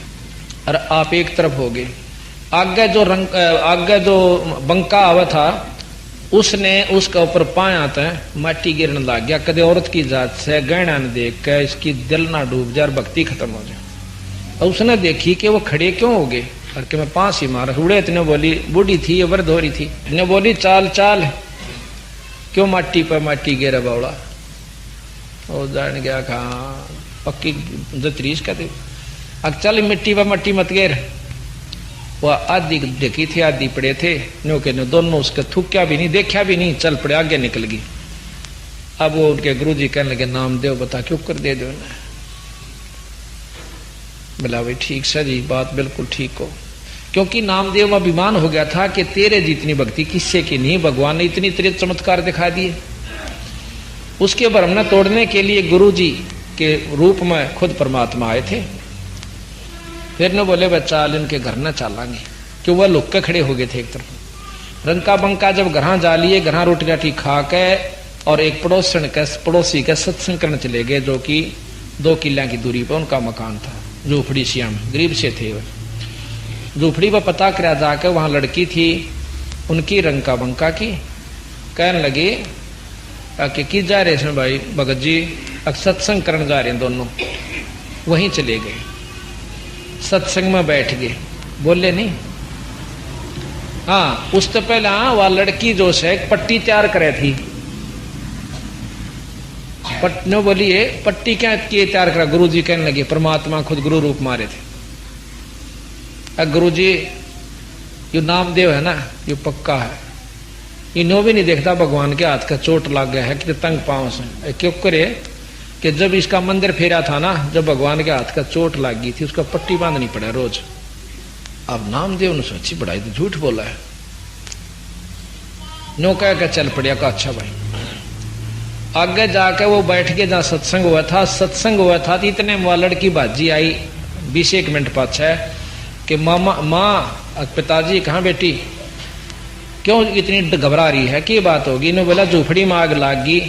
और आप एक तरफ हो गए। आगे जो बंका आवा था उसने उसका ऊपर पाया था, माटी गिरने लग गया। कदे औरत की जात से गहना न देख के इसकी दिल ना डूब जाए और भक्ति खत्म हो जाए। और उसने देखी कि वो खड़े क्यों हो गए, और कि मैं पांच ही मारा उड़े। इतने बोली, बूढ़ी थी ये वृद्ध हो रही थी, इतने बोली चाल चाल क्यों माटी पर माटी गिरा बावड़ा। वो जान गया कहा पक्की जतरीस कहते, अब चल मिट्टी पर मट्टी मत गिर। वह आधी ढकी थी आधी पड़े थे, नो के नो दोनों उसके थूक्या भी नहीं, देखा भी नहीं, चल पड़े, आगे निकल गई। अब वो उनके गुरुजी कहने लगे नामदेव बता क्यों कर दे दो ना। बोला भाई ठीक सर जी, बात बिल्कुल ठीक हो। क्योंकि नामदेव में अभिमान हो गया था कि तेरे जितनी भक्ति किससे की नहीं, भगवान ने इतनी तेरे चमत्कार दिखा दिए। उसके भ्रम न तोड़ने के लिए गुरुजी के रूप में खुद परमात्मा आए थे। फिर न बोले बच्चा इनके घर न चालांगे, क्यों वह लुक के खड़े हो गए थे एक तरफ। रंका बंका जब घर जा लिए, घर रोटी राटी खा के और एक पड़ोसी के सत्संग करने चले गए, जो कि 2 किलों की दूरी पर उनका मकान था। झोपड़ी श्याम गरीब से थे वह। झोपड़ी पर पता कराया जाकर वहां लड़की थी उनकी, रंका बंका की। कहने लगे कि जा रहे हैं भाई भगत जी, सत्संग करने जा रहे हैं दोनों। वहीं चले गए, सत्संग में बैठ गए, बोले नहीं। हाँ उससे पहले वह लड़की जो है पट्टी तैयार करे थी। पट्टी बोलिए पट्टी क्या किए तैयार करा? गुरुजी कहने लगे परमात्मा खुद गुरु रूप मारे थे। गुरुजी ये नामदेव है ना, ये पक्का है, ये नो भी नहीं देखता भगवान के हाथ का चोट लग गया है कि तंग पांव से। क्यों करे कि जब इसका मंदिर फेरा था ना, जब भगवान के हाथ का चोट लग गई थी, उसका पट्टी बांधनी पड़ा रोज। अब नामदेव ने सोची बड़ा तो झूठ बोला है, नो कह के चल पड़िया का अच्छा भाई। आगे जाके वो बैठ के जहां सत्संग हुआ था तो इतने में लड़की बाजी आई 20 मिनट पाछे कि मामा माँ पिताजी कहाँ बेटी, क्यों इतनी घबरा रही है, क्या बात होगी। इन्होंने बोला झूपड़ी में आग लाग गई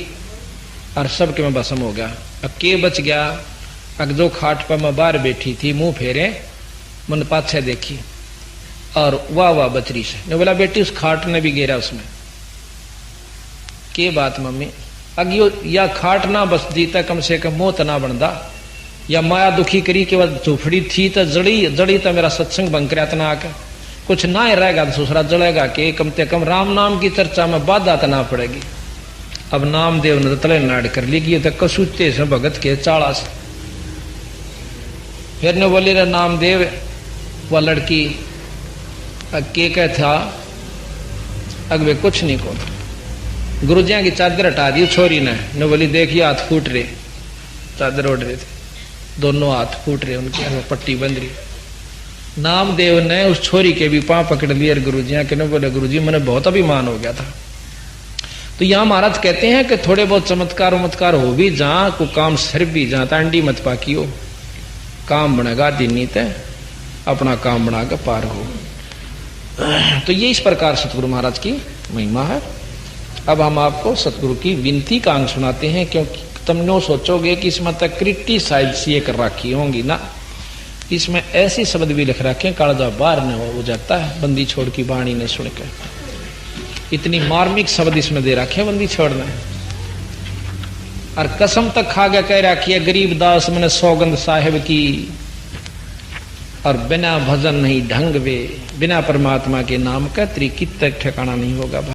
और सबके में भस्म हो गया। अब के बच गया, अब जो खाट पर मैं बाहर बैठी थी मुंह फेरे मन पाछे देखी और वाह वाह बचरी से। ने बोला बेटी उस खाट ने भी गिरा उसमें, के बात मम्मी, अगियो या खाट ना बस जीता कम से कम मौत ना बनदा, या माया दुखी करी कि वह झूपड़ी थी तो जड़ी तो मेरा सत्संग बंक रहा तना आके कुछ ना ही रहेगा तो दूसरा जड़ेगा कि कम से कम राम नाम की चर्चा में बाधा तो ना पड़ेगी। अब नामदेव ने तो तले नाड़ कर ली कि तो कसूते से भगत के चाड़ा से। फिर ने बोली रे नामदेव वह लड़की के कह था अगवे कुछ नहीं को। गुरुजिया की चादर हटा दी छोरी ने बोली देखिए हाथ फूट रहे, चादर ओढ़ रहे थे, दोनों हाथ फूट रहे उनके, पट्टी बंध रही। नामदेव ने उस छोरी के भी पांव पकड़ लिए गुरुजिया के, ने बोले गुरुजी मैंने बहुत अभिमान हो गया था। तो यहाँ महाराज कहते हैं कि थोड़े बहुत चमत्कार हो भी जहां को काम सर भी जहां तांडी मत पाकी हो, काम बनेगा दिनी ते अपना काम बना के पार हो। तो ये इस प्रकार सतगुरु महाराज की महिमा है। अब हम आपको सतगुरु की विनती का अंग सुनाते हैं, क्योंकि तुम नो सोचोगे कि इसमें तक क्रिटिसाइज ये कर रखी होंगी ना, इसमें ऐसे शब्द भी लिख रखे कालजा बाहर न हो जाता है बंदी छोड़ की वाणी ने सुन के, इतनी मार्मिक शब्द इसमें दे रखे बंदी छोड़ने। और कसम तक खा के कह रखी है गरीब दास मैंने सौगंध साहिब की, और बिना भजन नहीं ढंग वे, बिना परमात्मा के नाम का त्रिकित तक ठिकाना नहीं होगा।